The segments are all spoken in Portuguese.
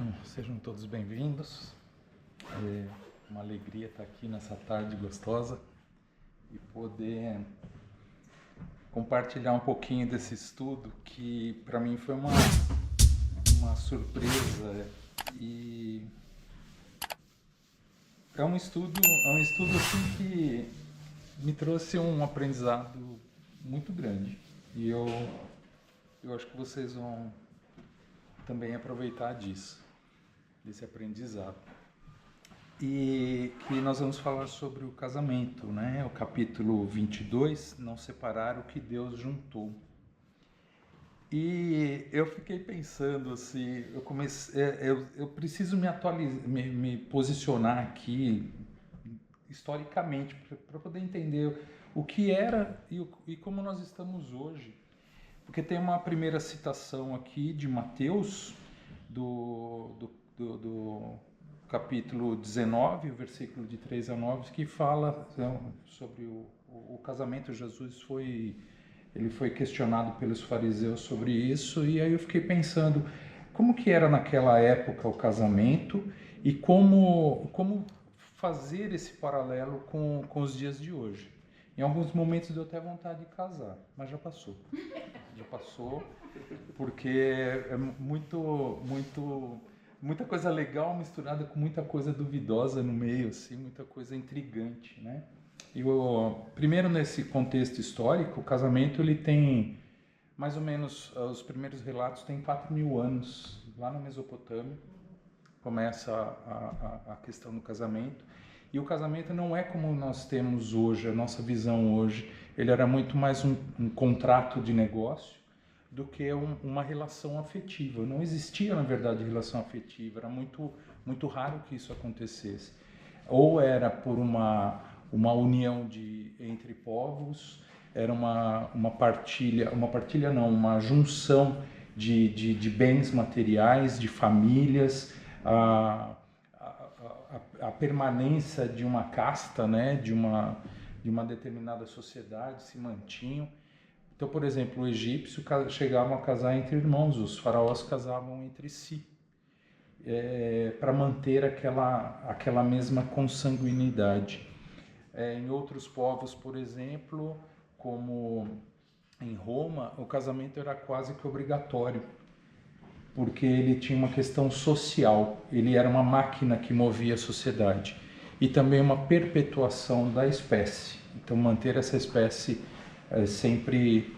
Então, sejam todos bem-vindos. É uma alegria estar aqui nessa tarde gostosa e poder compartilhar um pouquinho desse estudo que para mim foi uma surpresa e é um estudo assim que me trouxe um aprendizado muito grande e eu acho que vocês vão também aproveitar desse aprendizado. E que nós vamos falar sobre o casamento, né? O capítulo 22, não separar o que Deus juntou. E eu fiquei pensando assim, eu preciso me atualizar, me posicionar aqui historicamente para poder entender o que era e como nós estamos hoje. Porque tem uma primeira citação aqui de Mateus, do capítulo 19, versículo de 3 a 9, que fala sobre o casamento. Jesus foi questionado pelos fariseus sobre isso, e aí eu fiquei pensando como que era naquela época o casamento e como fazer esse paralelo com os dias de hoje. Em alguns momentos deu até vontade de casar, mas já passou. Já passou, porque é muita coisa legal misturada com muita coisa duvidosa no meio, assim, muita coisa intrigante, né? E primeiro, nesse contexto histórico, o casamento ele tem mais ou menos, os primeiros relatos têm 4.000 anos, lá na Mesopotâmia começa a questão do casamento. E o casamento não é como nós temos hoje, a nossa visão hoje. Ele era muito mais um contrato de negócio do que uma relação afetiva. Não existia, na verdade, relação afetiva. Era muito raro que isso acontecesse. Ou era por uma união entre povos, era uma partilha não, uma junção de bens materiais, de famílias, a permanência de uma casta, né, de uma determinada sociedade se mantinham. Então, por exemplo, o egípcio chegavam a casar entre irmãos, os faraós casavam entre si, para manter aquela mesma consanguinidade. Em outros povos, por exemplo, como em Roma, o casamento era quase que obrigatório, porque ele tinha uma questão social, ele era uma máquina que movia a sociedade e também uma perpetuação da espécie, então manter essa espécie sempre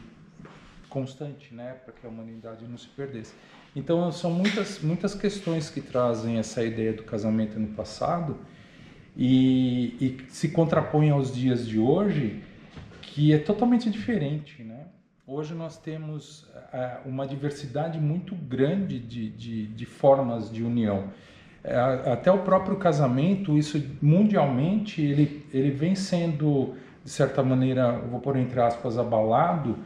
constante, né, para que a humanidade não se perdesse. Então são muitas questões que trazem essa ideia do casamento no passado e se contrapõem aos dias de hoje, que é totalmente diferente, né? Hoje nós temos uma diversidade muito grande de formas de união. Até o próprio casamento, isso mundialmente, ele vem sendo, de certa maneira, vou pôr entre aspas, abalado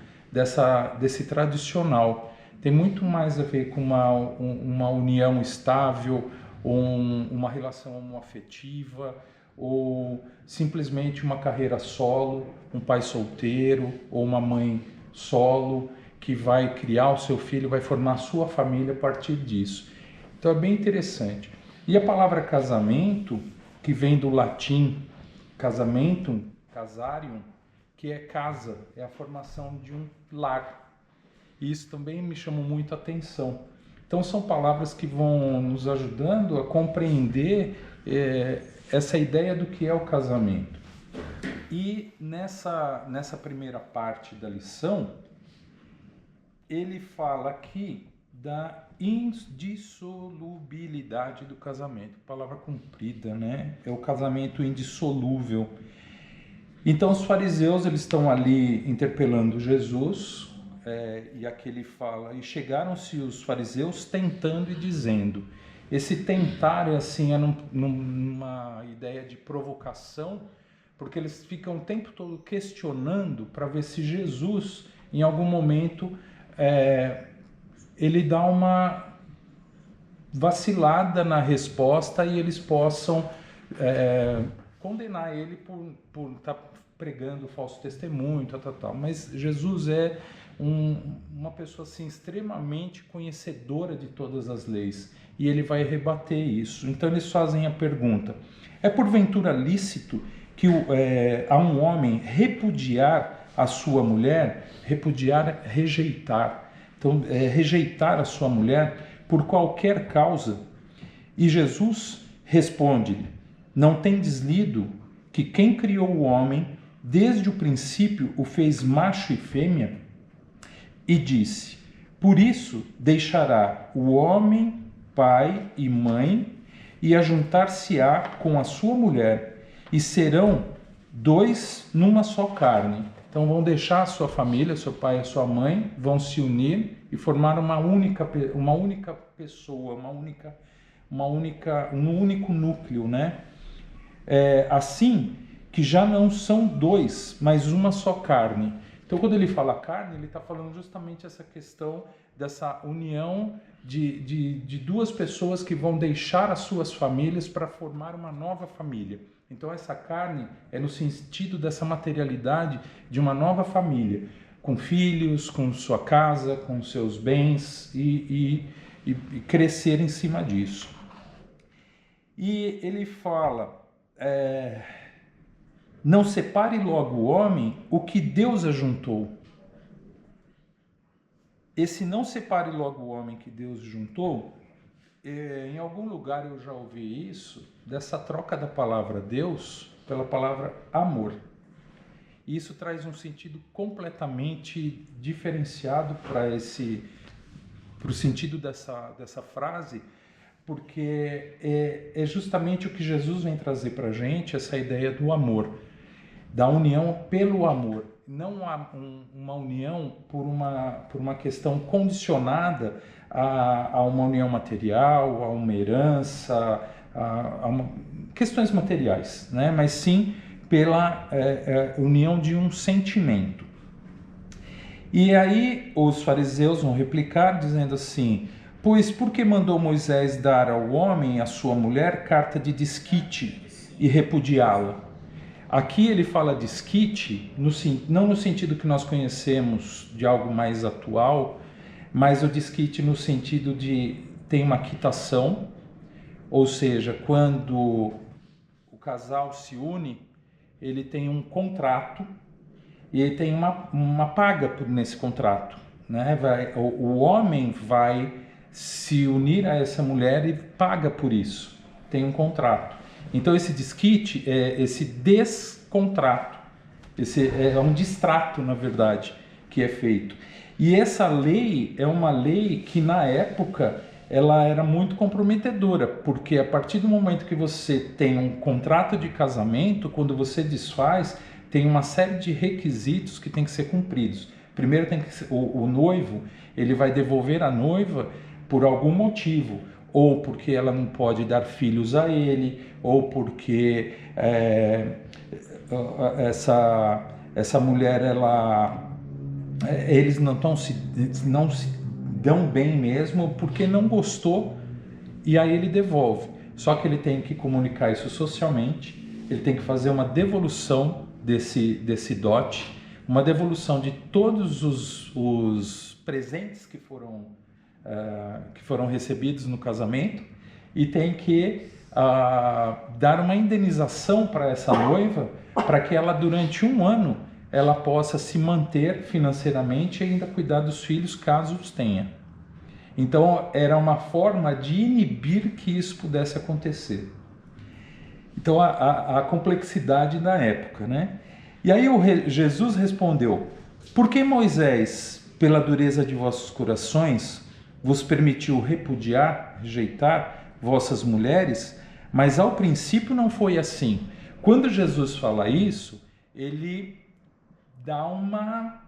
desse tradicional. Tem muito mais a ver com uma união estável, uma relação homoafetiva, ou simplesmente uma carreira solo, um pai solteiro ou uma mãe solo que vai criar o seu filho, vai formar a sua família a partir disso. Então é bem interessante. E a palavra casamento, que vem do latim casamentum, casarium, que é casa, é a formação de um lar. E isso também me chamou muito a atenção. Então são palavras que vão nos ajudando a compreender essa ideia do que é o casamento. E nessa primeira parte da lição, ele fala aqui da indissolubilidade do casamento. Palavra comprida, né? É o casamento indissolúvel. Então os fariseus, eles estão ali interpelando Jesus, e aqui ele fala, e chegaram-se os fariseus tentando e dizendo. Esse tentar assim, é numa ideia de provocação, porque eles ficam o tempo todo questionando para ver se Jesus, em algum momento, ele dá uma vacilada na resposta e eles possam condenar ele por estar pregando falso testemunho, tal. Mas Jesus é uma pessoa assim extremamente conhecedora de todas as leis, e ele vai rebater isso. Então eles fazem a pergunta: é porventura lícito que a um homem repudiar a sua mulher? Repudiar é rejeitar. Então, rejeitar a sua mulher por qualquer causa. E Jesus responde-lhe: não tendes lido que quem criou o homem desde o princípio o fez macho e fêmea? E disse: por isso deixará o homem pai e mãe, e ajuntar-se-á com a sua mulher, e serão dois numa só carne. Então vão deixar a sua família, seu pai e a sua mãe, vão se unir e formar uma única pessoa, um único núcleo, né? Assim que já não são dois, mas uma só carne. Então, quando ele fala carne, ele está falando justamente essa questão dessa união de duas pessoas que vão deixar as suas famílias para formar uma nova família. Então, essa carne é no sentido dessa materialidade de uma nova família, com filhos, com sua casa, com seus bens e crescer em cima disso. E ele fala: não separe logo o homem o que Deus ajuntou. Esse não separe logo o homem que Deus juntou, em algum lugar eu já ouvi isso, dessa troca da palavra Deus pela palavra amor. E isso traz um sentido completamente diferenciado para o sentido dessa frase, porque é justamente o que Jesus vem trazer para a gente, essa ideia do amor, da união pelo amor, não uma união por uma questão condicionada a uma união material, a uma herança, questões materiais, né? Mas sim pela união de um sentimento. E aí os fariseus vão replicar dizendo assim: pois por que mandou Moisés dar ao homem, a sua mulher, carta de desquite e repudiá-la? Aqui ele fala desquite, não no sentido que nós conhecemos de algo mais atual, mas o desquite no sentido de tem uma quitação, ou seja, quando o casal se une, ele tem um contrato e ele tem uma paga nesse contrato, né? O homem vai se unir a essa mulher e paga por isso, tem um contrato. Então esse desquite é esse descontrato, esse é um distrato, na verdade, que é feito. E essa lei é uma lei que na época ela era muito comprometedora, porque a partir do momento que você tem um contrato de casamento, quando você desfaz, tem uma série de requisitos que tem que ser cumpridos. Primeiro tem que ser, o noivo, ele vai devolver a noiva por algum motivo, ou porque ela não pode dar filhos a ele, ou porque essa mulher, eles não se dão bem mesmo, porque não gostou, e aí ele devolve. Só que ele tem que comunicar isso socialmente, ele tem que fazer uma devolução desse dote, uma devolução de todos os presentes que foram recebidos no casamento, e tem que dar uma indenização para essa noiva, para que ela durante um ano ela possa se manter financeiramente e ainda cuidar dos filhos, caso os tenha. Então era uma forma de inibir que isso pudesse acontecer. Então a complexidade da época, né? E aí Jesus respondeu: por que Moisés, pela dureza de vossos corações, vos permitiu repudiar, rejeitar vossas mulheres? Mas ao princípio não foi assim. Quando Jesus fala isso, ele dá uma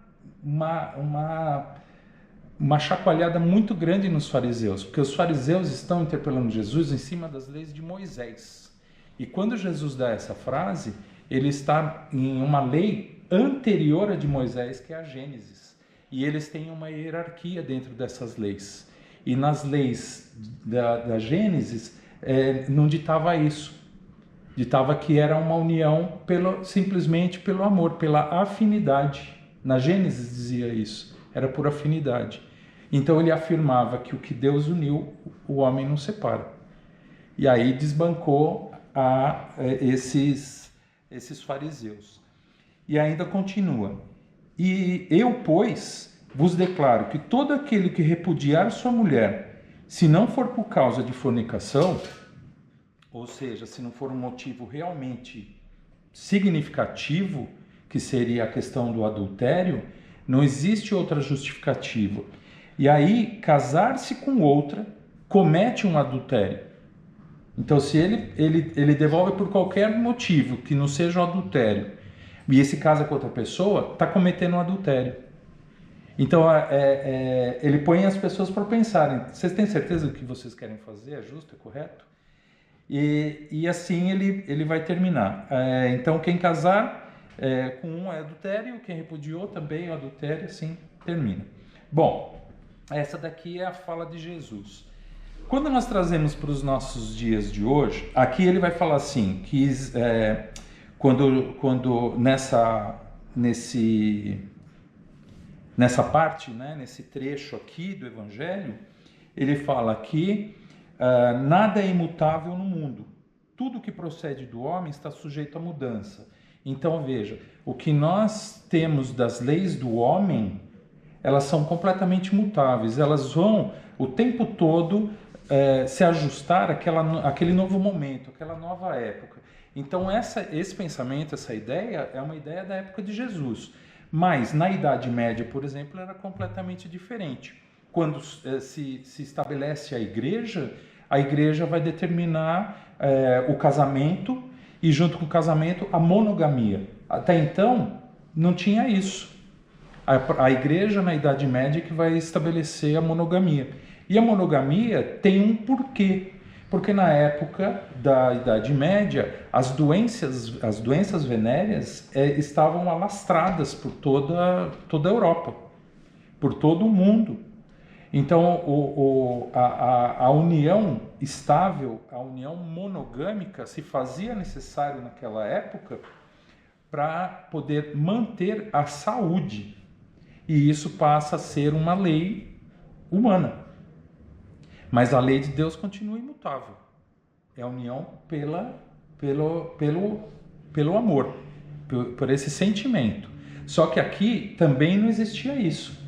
chacoalhada muito grande nos fariseus, porque os fariseus estão interpelando Jesus em cima das leis de Moisés. E quando Jesus dá essa frase, ele está em uma lei anterior à de Moisés, que é a Gênesis. E eles têm uma hierarquia dentro dessas leis. E nas leis da Gênesis, não ditava isso. Ditava que era uma união simplesmente pelo amor, pela afinidade. Na Gênesis dizia isso. era por afinidade. Então ele afirmava que o que Deus uniu, o homem não separa. E aí desbancou esses fariseus. E ainda continua. E eu, pois, vos declaro que todo aquele que repudiar sua mulher, se não for por causa de fornicação, ou seja, se não for um motivo realmente significativo, que seria a questão do adultério, não existe outra justificativa. E aí, casar-se com outra, comete um adultério. Então, se ele devolve por qualquer motivo, que não seja um adultério, e esse casa com outra pessoa, está cometendo um adultério. Então, ele põe as pessoas para pensarem, vocês têm certeza do que vocês querem fazer? É justo? É correto? E assim ele vai terminar. Então, quem casar com um é adultério, quem repudiou também é adultério, assim termina. Bom, essa daqui é a fala de Jesus. Quando nós trazemos para os nossos dias de hoje, aqui ele vai falar assim, que quando nessa parte, né, nesse trecho aqui do Evangelho, ele fala que nada é imutável no mundo. Tudo que procede do homem está sujeito à mudança. Então veja, o que nós temos das leis do homem, elas são completamente mutáveis. Elas vão o tempo todo se ajustar àquele novo momento, àquela nova época. Então esse pensamento, essa ideia, é uma ideia da época de Jesus. Mas na Idade Média, por exemplo, era completamente diferente. Quando se estabelece a igreja vai determinar o casamento e, junto com o casamento, a monogamia. Até então, não tinha isso. A igreja, na Idade Média, que vai estabelecer a monogamia. E a monogamia tem um porquê. Porque na época da Idade Média, as doenças venéreas estavam alastradas por toda a Europa, por todo o mundo. Então, a união estável, a união monogâmica se fazia necessário naquela época para poder manter a saúde. E isso passa a ser uma lei humana. Mas a lei de Deus continua imutável. É a união pelo amor, por esse sentimento. Só que aqui também não existia isso.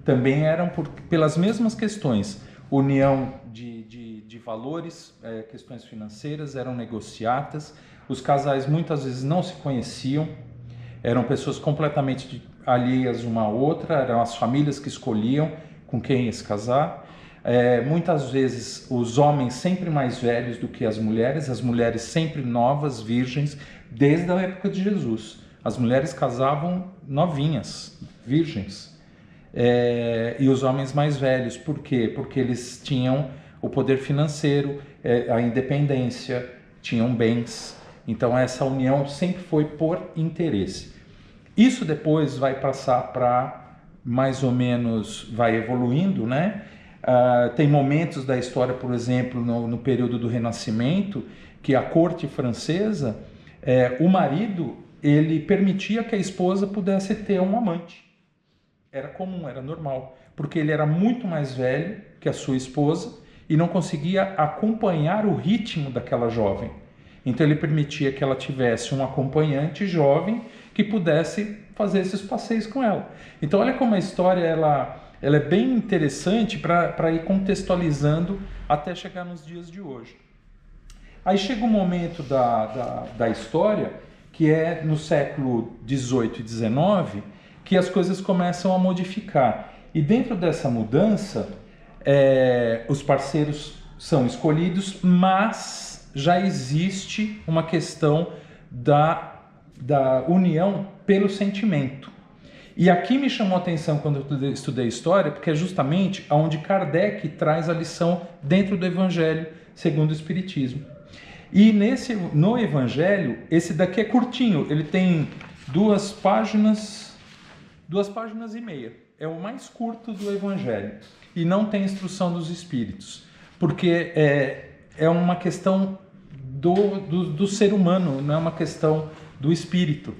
Também eram pelas mesmas questões. União de valores, questões financeiras, eram negociadas. Os casais muitas vezes não se conheciam. Eram pessoas completamente alheias uma à outra. Eram as famílias que escolhiam com quem ia se casar. Muitas vezes os homens sempre mais velhos do que as mulheres sempre novas, virgens, desde a época de Jesus. As mulheres casavam novinhas, virgens. E os homens mais velhos, por quê? Porque eles tinham o poder financeiro, a independência, tinham bens. Então essa união sempre foi por interesse. Isso depois vai passar para, mais ou menos, vai evoluindo, né? Tem momentos da história, por exemplo, no período do Renascimento, que a corte francesa, o marido, ele permitia que a esposa pudesse ter um amante. Era comum, era normal, porque ele era muito mais velho que a sua esposa e não conseguia acompanhar o ritmo daquela jovem. Então ele permitia que ela tivesse um acompanhante jovem que pudesse fazer esses passeios com ela. Então olha como a história ela é bem interessante para ir contextualizando até chegar nos dias de hoje. Aí chega um momento da história, que é no século XVIII e XIX, que as coisas começam a modificar. E dentro dessa mudança, os parceiros são escolhidos, mas já existe uma questão da união pelo sentimento. E aqui me chamou a atenção quando eu estudei história, porque é justamente onde Kardec traz a lição dentro do Evangelho segundo o Espiritismo. E no Evangelho, esse daqui é curtinho, ele tem 2 páginas e meia. É o mais curto do Evangelho. E não tem instrução dos Espíritos. Porque é uma questão do ser humano, não é uma questão do Espírito.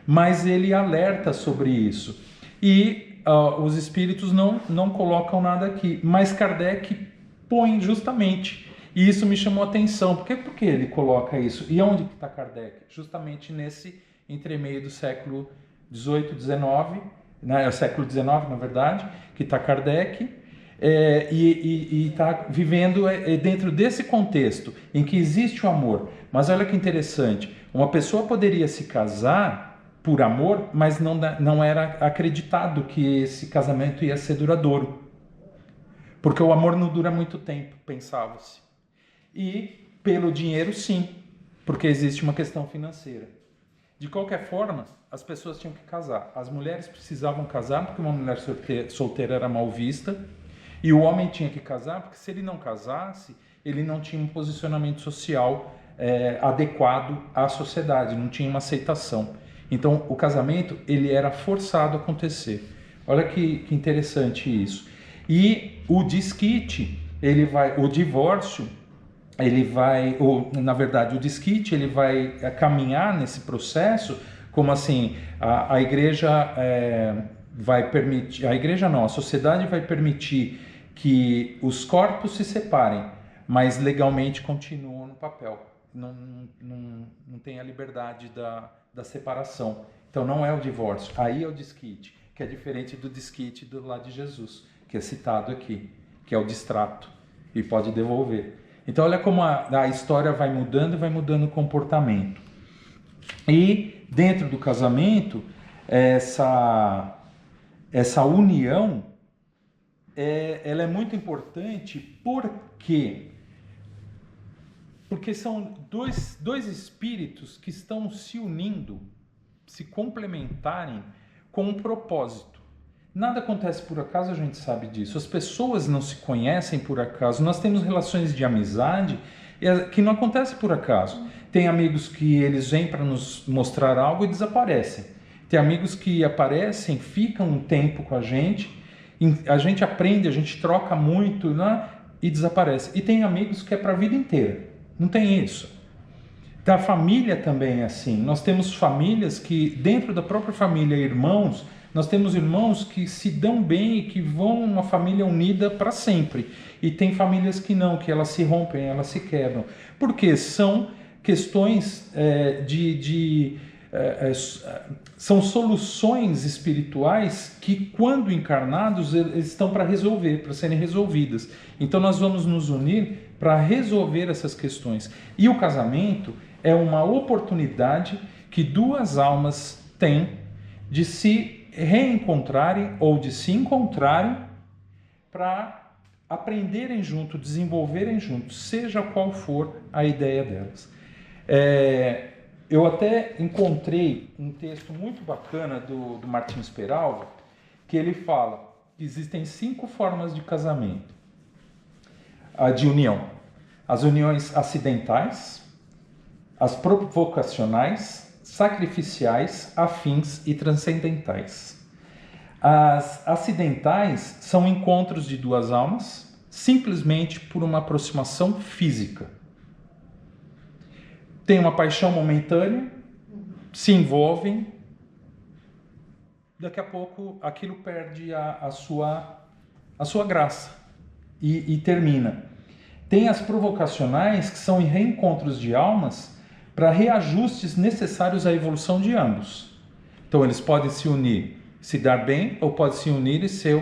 Mas ele alerta sobre isso. E os espíritos não colocam nada aqui, mas Kardec põe justamente. E isso me chamou a atenção. Por que ele coloca isso? E onde que está Kardec? Justamente nesse entremeio do século XVIII, XIX, né, século XIX, na verdade, que está Kardec, e está vivendo dentro desse contexto em que existe o amor. Mas olha que interessante, uma pessoa poderia se casar por amor, mas não era acreditado que esse casamento ia ser duradouro. Porque o amor não dura muito tempo, pensava-se. E pelo dinheiro, sim, porque existe uma questão financeira. De qualquer forma, as pessoas tinham que casar. As mulheres precisavam casar porque uma mulher solteira era mal vista, e o homem tinha que casar porque se ele não casasse, ele não tinha um posicionamento social adequado à sociedade, não tinha uma aceitação. Então, o casamento ele era forçado a acontecer. Olha que interessante isso. E o desquite, o divórcio, na verdade, o desquite, ele vai caminhar nesse processo como assim, a igreja vai permitir, a igreja não, a sociedade vai permitir que os corpos se separem, mas legalmente continuam no papel. Não tem a liberdade da separação. Então não é o divórcio, aí é o desquite, que é diferente do desquite do lado de Jesus, que é citado aqui, que é o distrato, e pode devolver. Então olha como a história vai mudando o comportamento. E dentro do casamento, essa união, ela é muito importante porque são dois espíritos que estão se unindo, se complementarem com um propósito. Nada acontece por acaso, a gente sabe disso. As pessoas não se conhecem por acaso. Nós temos relações de amizade que não acontecem por acaso. Tem amigos que eles vêm para nos mostrar algo e desaparecem. Tem amigos que aparecem, ficam um tempo com a gente aprende, a gente troca muito, né? E desaparece. E tem amigos que é para a vida inteira. Não tem isso. Da família também é assim. Nós temos famílias que, dentro da própria família, irmãos, nós temos irmãos que se dão bem e que vão uma família unida para sempre. E tem famílias que não, que elas se rompem, elas se quebram. Porque são questões são soluções espirituais que, quando encarnados, eles estão para resolver, para serem resolvidas. Então nós vamos nos unir para resolver essas questões. E o casamento é uma oportunidade que duas almas têm de se reencontrarem ou de se encontrarem para aprenderem junto, desenvolverem juntos, seja qual for a ideia delas. Eu até encontrei um texto muito bacana do Martins Peralva, que ele fala que existem 5 formas de casamento, de união. As uniões acidentais, as provocacionais, sacrificiais, afins e transcendentais. As acidentais são encontros de duas almas, simplesmente por uma aproximação física. Tem uma paixão momentânea, se envolvem, daqui a pouco aquilo perde a sua graça e termina. Tem as provocacionais, que são reencontros de almas para reajustes necessários à evolução de ambos. Então eles podem se unir, se dar bem, ou podem se unir e ser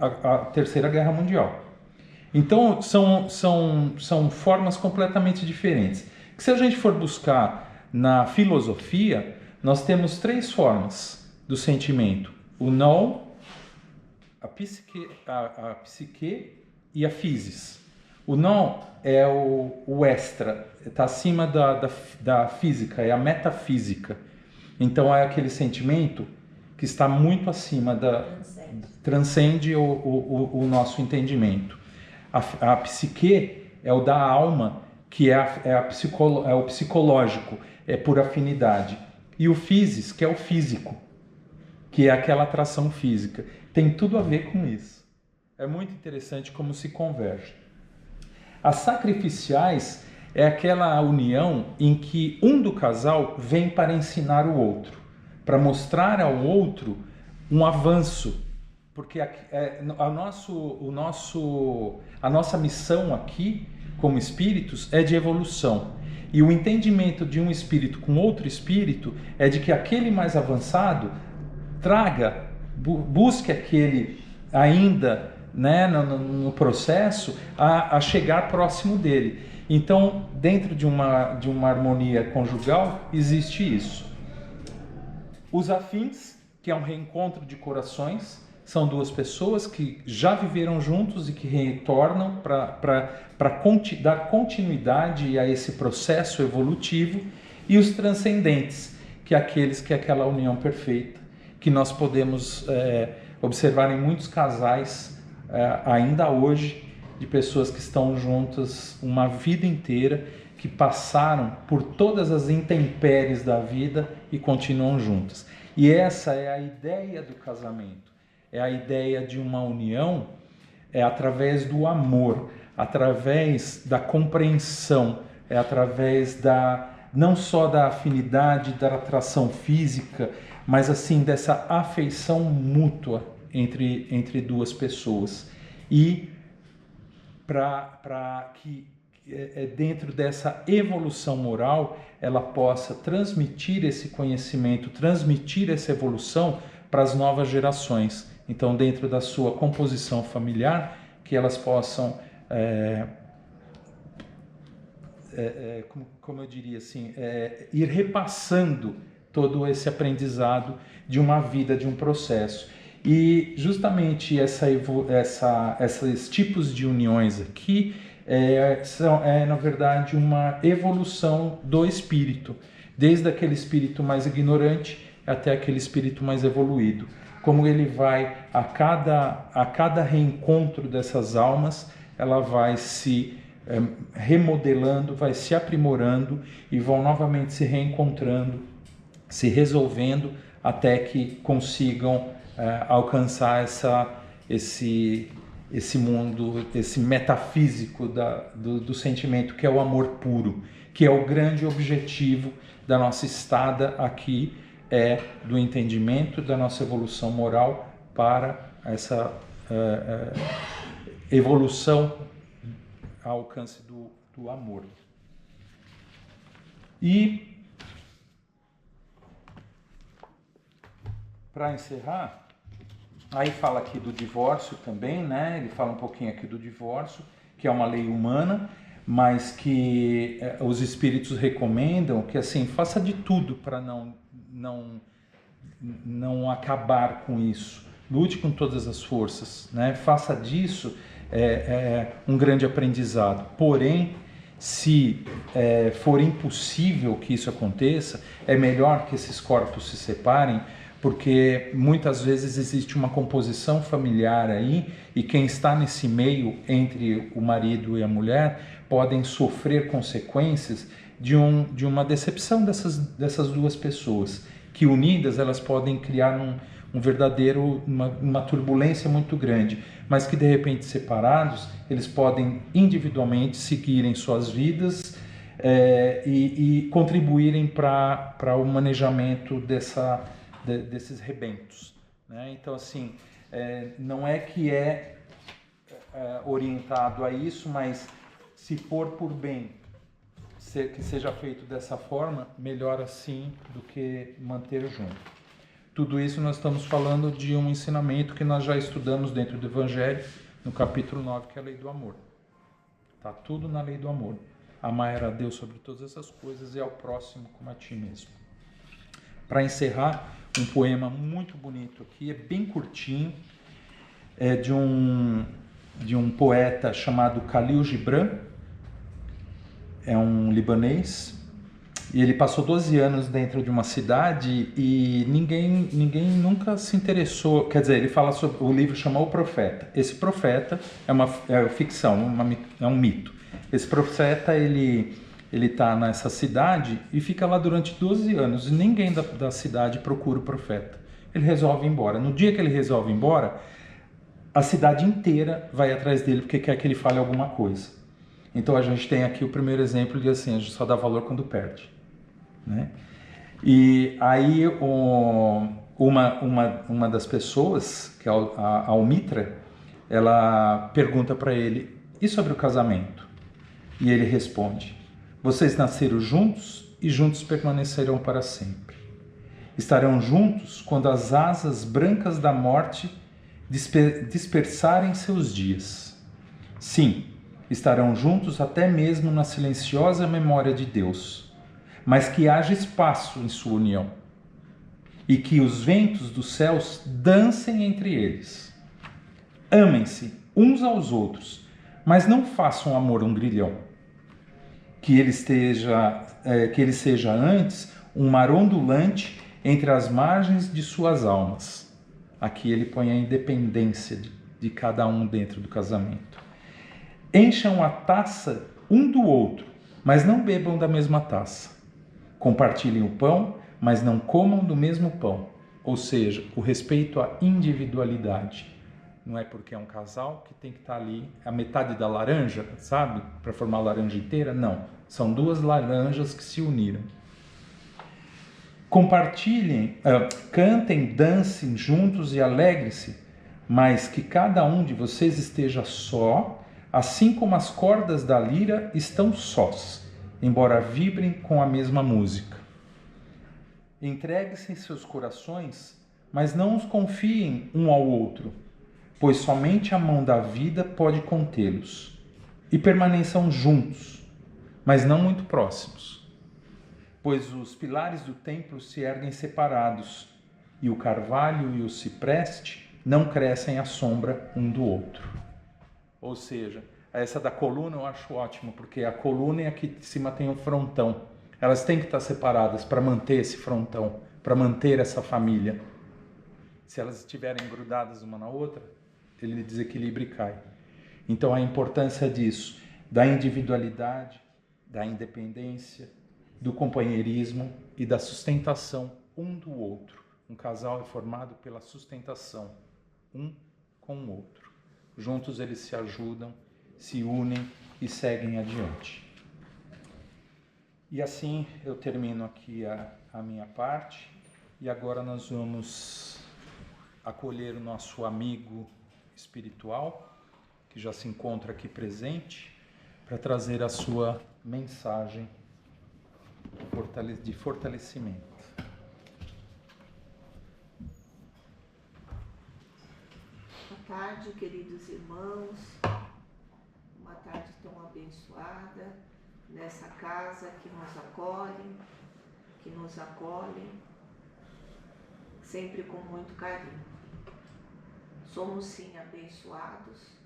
a Terceira Guerra Mundial. Então são formas completamente diferentes. Se a gente for buscar na filosofia, nós temos 3 formas do sentimento: o não, a psique e a physis. O não é o extra, está acima da física, é a metafísica. Então é aquele sentimento que está muito acima transcende o nosso entendimento. A psique é o da alma, que é o psicológico, é por afinidade. E o physis, que é o físico, que é aquela atração física. Tem tudo a ver com isso. É muito interessante como se converge. As sacrificiais é aquela união em que um do casal vem para ensinar o outro, para mostrar ao outro um avanço, porque a nossa missão aqui, como espíritos, é de evolução. E o entendimento de um espírito com outro espírito é de que aquele mais avançado busque aquele ainda, né, no processo a chegar próximo dele. Então, dentro de uma harmonia conjugal, existe isso. Os afins, que é um reencontro de corações, são duas pessoas que já viveram juntos e que retornam para dar continuidade a esse processo evolutivo. E os transcendentes, que é aquela união perfeita, que nós podemos observar em muitos casais ainda hoje, de pessoas que estão juntas uma vida inteira, que passaram por todas as intempéries da vida e continuam juntas. E essa é a ideia do casamento, é a ideia de uma união através do amor, através da compreensão, através não só da afinidade, da atração física, mas assim dessa afeição mútua entre duas pessoas. E para que dentro dessa evolução moral ela possa transmitir esse conhecimento, transmitir essa evolução para as novas gerações. Então, dentro da sua composição familiar, que elas possam, como eu diria assim, ir repassando todo esse aprendizado de uma vida, de um processo. E justamente esses tipos de uniões aqui são, na verdade, uma evolução do espírito, desde aquele espírito mais ignorante até aquele espírito mais evoluído. Como ele vai, a cada reencontro dessas almas, ela vai se remodelando, vai se aprimorando e vão novamente se reencontrando, se resolvendo, até que consigam alcançar esse mundo, esse metafísico do sentimento, que é o amor puro, que é o grande objetivo da nossa estada aqui, do entendimento da nossa evolução moral para essa evolução ao alcance do amor. E para encerrar, aí fala aqui do divórcio também, né? Ele fala um pouquinho aqui do divórcio, que é uma lei humana, mas que os espíritos recomendam que assim faça de tudo para não acabar com isso. Lute com todas as forças, né? Faça disso um grande aprendizado. Porém, se for impossível que isso aconteça, é melhor que esses corpos se separem, porque muitas vezes existe uma composição familiar aí, e quem está nesse meio entre o marido e a mulher podem sofrer consequências de uma decepção dessas duas pessoas, que unidas elas podem criar uma turbulência muito grande, mas que de repente separados eles podem individualmente seguirem suas vidas e contribuírem para o manejamento desses rebentos, né? Então, assim, não é que orientado a isso, mas se for por bem que seja feito dessa forma, melhor assim do que manter junto. Tudo isso nós estamos falando de um ensinamento que nós já estudamos dentro do Evangelho, no capítulo 9, que é a lei do amor. Está tudo na lei do amor. Amar a Deus sobre todas essas coisas e ao próximo como a ti mesmo. Para encerrar, um poema muito bonito aqui, é bem curtinho, é de um poeta chamado Khalil Gibran, é um libanês, e ele passou 12 anos dentro de uma cidade e ninguém nunca se interessou. Quer dizer, ele fala sobre, o livro chama O Profeta. Esse profeta é ficção, é um mito. Esse profeta, ele está nessa cidade e fica lá durante 12 anos e ninguém da cidade procura o profeta. Ele resolve ir embora. No dia que ele resolve ir embora, a cidade inteira vai atrás dele porque quer que ele fale alguma coisa. Então a gente tem aqui o primeiro exemplo de assim, a gente só dá valor quando perde, né? E aí uma das pessoas, que é a Almitra, ela pergunta para ele, e sobre o casamento? E ele responde, vocês nasceram juntos e juntos permanecerão para sempre. Estarão juntos quando as asas brancas da morte dispersarem seus dias. Sim, estarão juntos até mesmo na silenciosa memória de Deus, mas que haja espaço em sua união e que os ventos dos céus dancem entre eles. Amem-se uns aos outros, mas não façam amor um grilhão. Que ele seja antes um mar ondulante entre as margens de suas almas. Aqui ele põe a independência de cada um dentro do casamento. Encham a taça um do outro, mas não bebam da mesma taça. Compartilhem o pão, mas não comam do mesmo pão. Ou seja, o respeito à individualidade. Não é porque é um casal que tem que estar ali a metade da laranja, sabe? Para formar a laranja inteira. Não. São duas laranjas que se uniram. Compartilhem, cantem, dancem juntos e alegrem-se, mas que cada um de vocês esteja só, assim como as cordas da lira estão sós, embora vibrem com a mesma música. Entreguem-se em seus corações, mas não os confiem um ao outro, pois somente a mão da vida pode contê-los. E permaneçam juntos, mas não muito próximos, pois os pilares do templo se erguem separados, e o carvalho e o cipreste não crescem à sombra um do outro. Ou seja, essa da coluna eu acho ótimo, porque a coluna é aqui de cima tem um frontão. Elas têm que estar separadas para manter esse frontão, para manter essa família. Se elas estiverem grudadas uma na outra, ele desequilibra e cai. Então a importância disso, da individualidade, da independência, do companheirismo e da sustentação um do outro. Um casal é formado pela sustentação um com o outro. Juntos eles se ajudam, se unem e seguem adiante. E assim eu termino aqui a minha parte e agora nós vamos acolher o nosso amigo espiritual que já se encontra aqui presente para trazer a sua mensagem de fortalecimento. Boa tarde, queridos irmãos. Uma tarde tão abençoada nessa casa que nos acolhe, sempre com muito carinho. Somos sim abençoados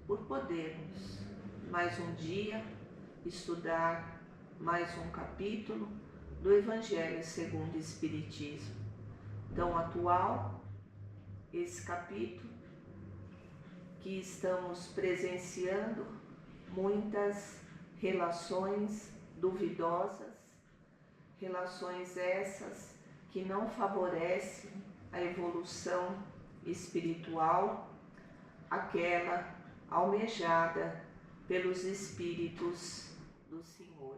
por podermos mais um dia estudar mais um capítulo do Evangelho segundo o Espiritismo. Tão atual, esse capítulo que estamos presenciando muitas relações duvidosas, relações essas que não favorecem a evolução espiritual, aquela almejada pelos Espíritos do Senhor.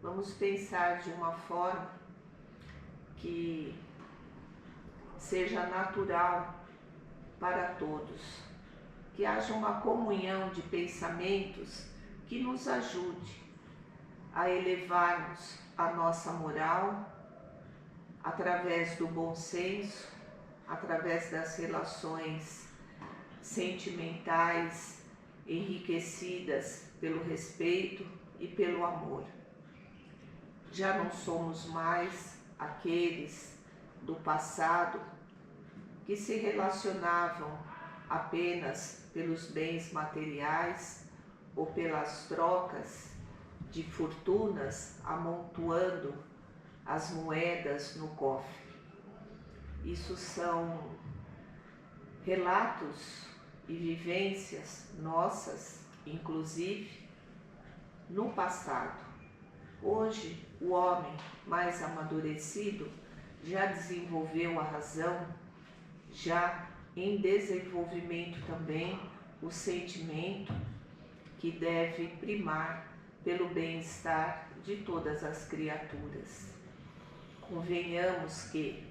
Vamos pensar de uma forma que seja natural para todos, que haja uma comunhão de pensamentos que nos ajude a elevarmos a nossa moral através do bom senso, através das relações sentimentais enriquecidas pelo respeito e pelo amor. Já não somos mais aqueles do passado que se relacionavam apenas pelos bens materiais ou pelas trocas de fortunas, amontoando as moedas no cofre. Isso são relatos e vivências nossas, inclusive, no passado. Hoje, o homem mais amadurecido já desenvolveu a razão, já em desenvolvimento também o sentimento que deve primar pelo bem-estar de todas as criaturas. convenhamos que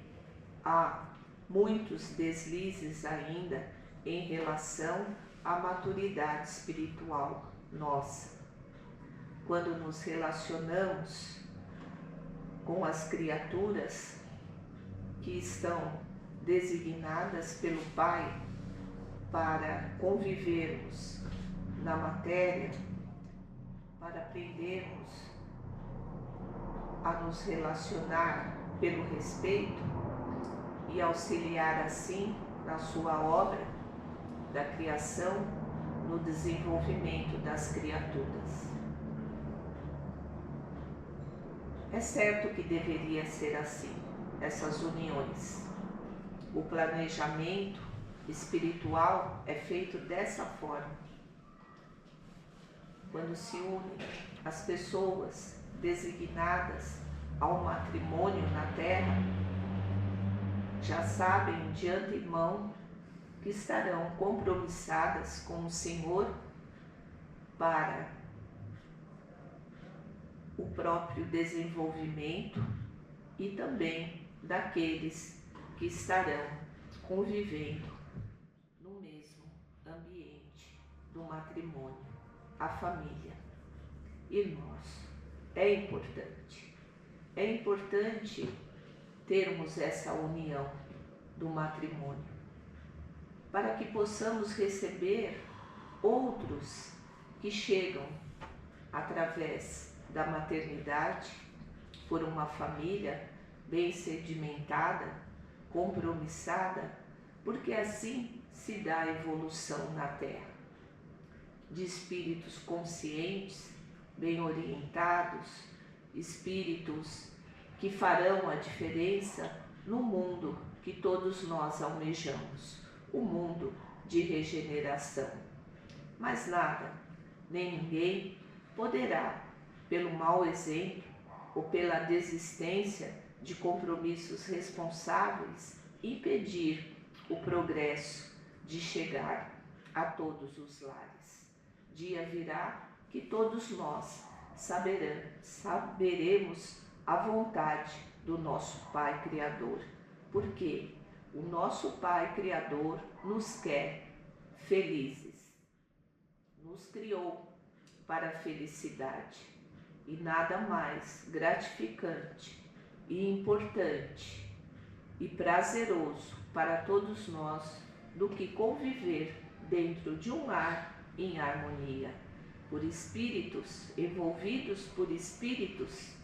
há muitos deslizes ainda em relação à maturidade espiritual nossa. Quando nos relacionamos com as criaturas que estão designadas pelo Pai para convivermos na matéria, para aprendermos a nos relacionar pelo respeito e auxiliar assim na sua obra da criação, no desenvolvimento das criaturas. É certo que deveria ser assim, essas uniões. O planejamento espiritual é feito dessa forma. Quando se unem as pessoas designadas ao matrimônio na Terra, já sabem de antemão que estarão compromissadas com o Senhor para o próprio desenvolvimento e também daqueles que estarão convivendo no mesmo ambiente do matrimônio, a família. Irmãos, é importante termos essa união do matrimônio, para que possamos receber outros que chegam através da maternidade, por uma família bem sedimentada, compromissada, porque assim se dá a evolução na Terra, de espíritos conscientes, bem orientados, espíritos que farão a diferença no mundo que todos nós almejamos, o mundo de regeneração. Mas nada, nem ninguém poderá, pelo mau exemplo ou pela desistência de compromissos responsáveis, impedir o progresso de chegar a todos os lares. Dia virá que todos nós saberemos a vontade do nosso Pai Criador, porque o nosso Pai Criador nos quer felizes, nos criou para a felicidade, e nada mais gratificante e importante e prazeroso para todos nós do que conviver dentro de um lar em harmonia, por espíritos, envolvidos por espíritos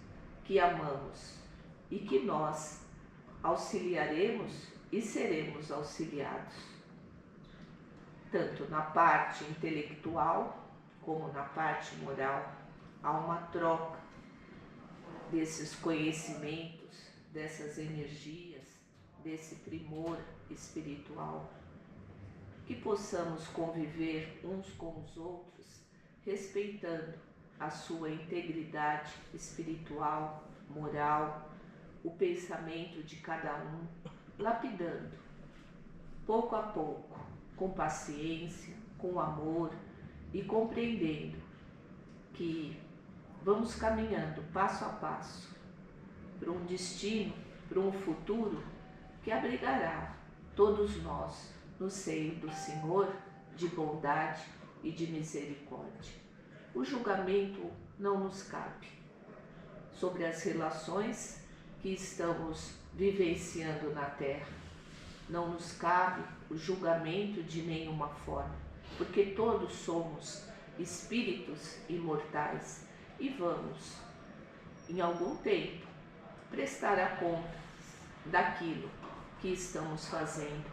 que amamos e que nós auxiliaremos e seremos auxiliados, tanto na parte intelectual como na parte moral. Há uma troca desses conhecimentos, dessas energias, desse primor espiritual, que possamos conviver uns com os outros, respeitando a sua integridade espiritual, moral, o pensamento de cada um, lapidando, pouco a pouco, com paciência, com amor e compreendendo que vamos caminhando passo a passo para um destino, para um futuro que abrigará todos nós no seio do Senhor de bondade e de misericórdia. O julgamento não nos cabe sobre as relações que estamos vivenciando na Terra. Não nos cabe o julgamento de nenhuma forma, porque todos somos espíritos imortais e vamos, em algum tempo, prestar a conta daquilo que estamos fazendo,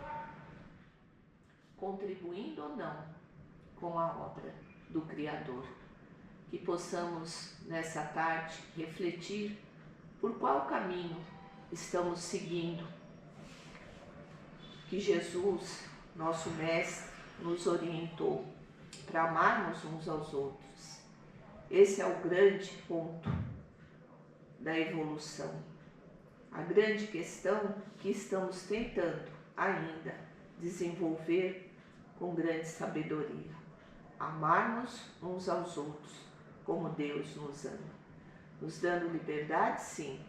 contribuindo ou não com a obra do Criador. Que possamos, nessa tarde, refletir por qual caminho estamos seguindo, que Jesus, nosso Mestre, nos orientou para amarmos uns aos outros. Esse é o grande ponto da evolução, a grande questão que estamos tentando ainda desenvolver com grande sabedoria. Amarmos uns aos outros como Deus nos ama, nos dando liberdade, sim,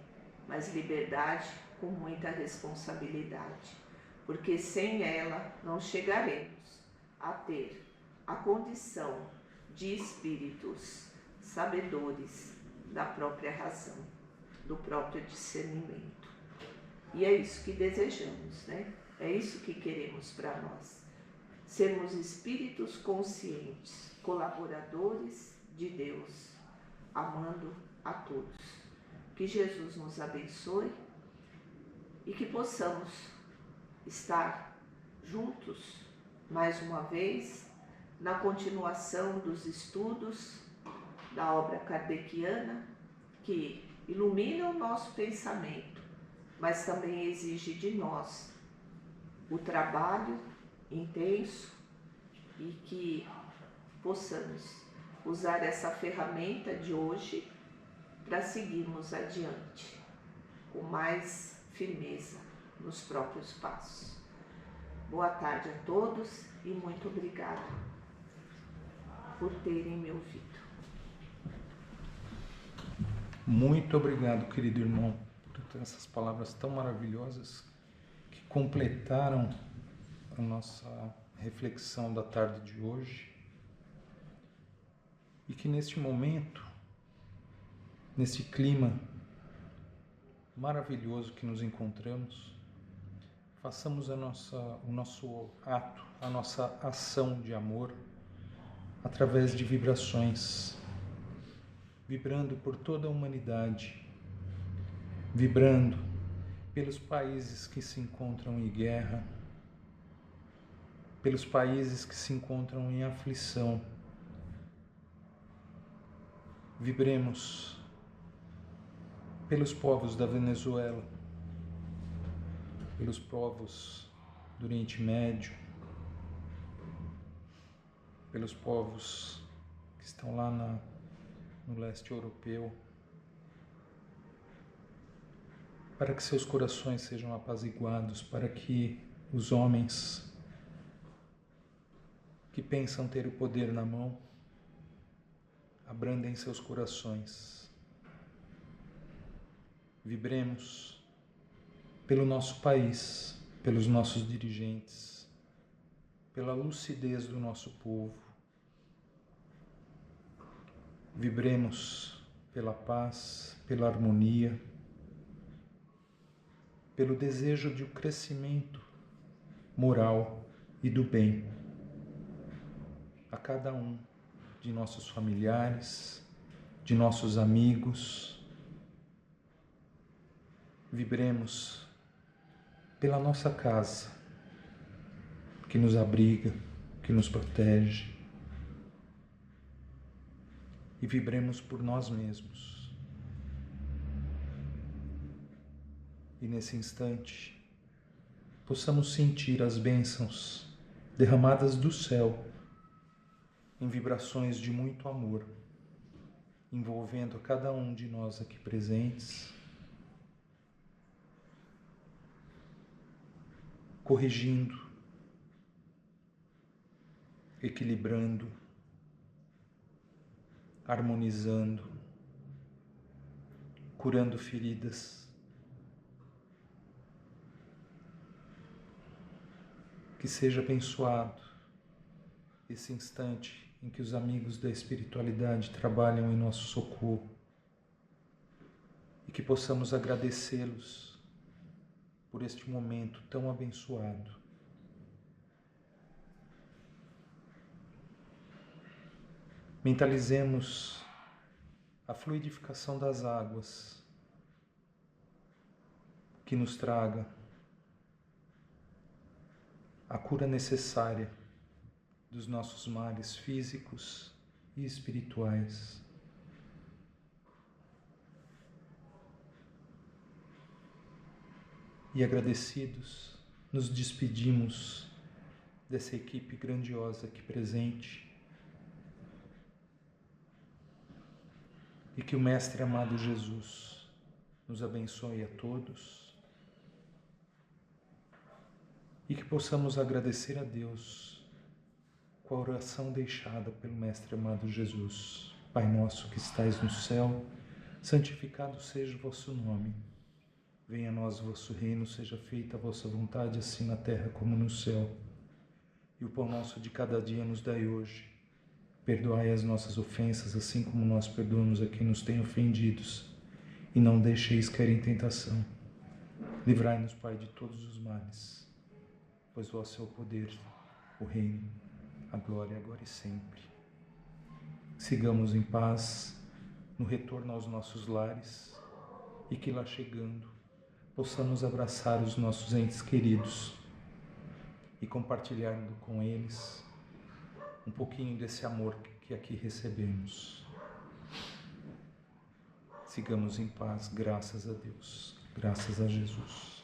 mas liberdade com muita responsabilidade, porque sem ela não chegaremos a ter a condição de espíritos sabedores da própria razão, do próprio discernimento. E é isso que desejamos, né? É isso que queremos para nós. Sermos espíritos conscientes, colaboradores de Deus, amando a todos. Que Jesus nos abençoe e que possamos estar juntos mais uma vez na continuação dos estudos da obra kardeciana, que ilumina o nosso pensamento, mas também exige de nós o trabalho intenso e que possamos usar essa ferramenta de hoje para seguirmos adiante com mais firmeza nos próprios passos. Boa tarde a todos e muito obrigada por terem me ouvido. Muito obrigado, querido irmão, por essas palavras tão maravilhosas que completaram a nossa reflexão da tarde de hoje. E que neste momento, nesse clima maravilhoso que nos encontramos, façamos o nosso ato, a nossa ação de amor através de vibrações, vibrando por toda a humanidade, vibrando pelos países que se encontram em guerra, pelos países que se encontram em aflição. Vibremos pelos povos da Venezuela, pelos povos do Oriente Médio, pelos povos que estão lá no leste europeu, para que seus corações sejam apaziguados, para que os homens que pensam ter o poder na mão abrandem seus corações. Vibremos pelo nosso país, pelos nossos dirigentes, pela lucidez do nosso povo. Vibremos pela paz, pela harmonia, pelo desejo de um crescimento moral e do bem a cada um de nossos familiares, de nossos amigos. Vibremos pela nossa casa, que nos abriga, que nos protege. E vibremos por nós mesmos. E nesse instante, possamos sentir as bênçãos derramadas do céu em vibrações de muito amor, envolvendo a cada um de nós aqui presentes, corrigindo, equilibrando, harmonizando, curando feridas. Que seja abençoado esse instante em que os amigos da espiritualidade trabalham em nosso socorro e que possamos agradecê-los por este momento tão abençoado. Mentalizemos a fluidificação das águas que nos traga a cura necessária dos nossos males físicos e espirituais. E agradecidos, nos despedimos dessa equipe grandiosa aqui presente e que o Mestre amado Jesus nos abençoe a todos e que possamos agradecer a Deus com a oração deixada pelo Mestre amado Jesus. Pai nosso que estais no céu, santificado seja o vosso nome. Venha a nós o vosso reino, seja feita a vossa vontade, assim na terra como no céu. E o pão nosso de cada dia nos dai hoje. Perdoai as nossas ofensas, assim como nós perdoamos a quem nos tem ofendidos. E não deixeis cair em tentação. Livrai-nos, Pai, de todos os males, pois vosso é o poder, o reino, a glória, agora e sempre. Sigamos em paz, no retorno aos nossos lares, e que lá chegando, possamos abraçar os nossos entes queridos e compartilhando com eles um pouquinho desse amor que aqui recebemos. Sigamos em paz, graças a Deus, graças a Jesus.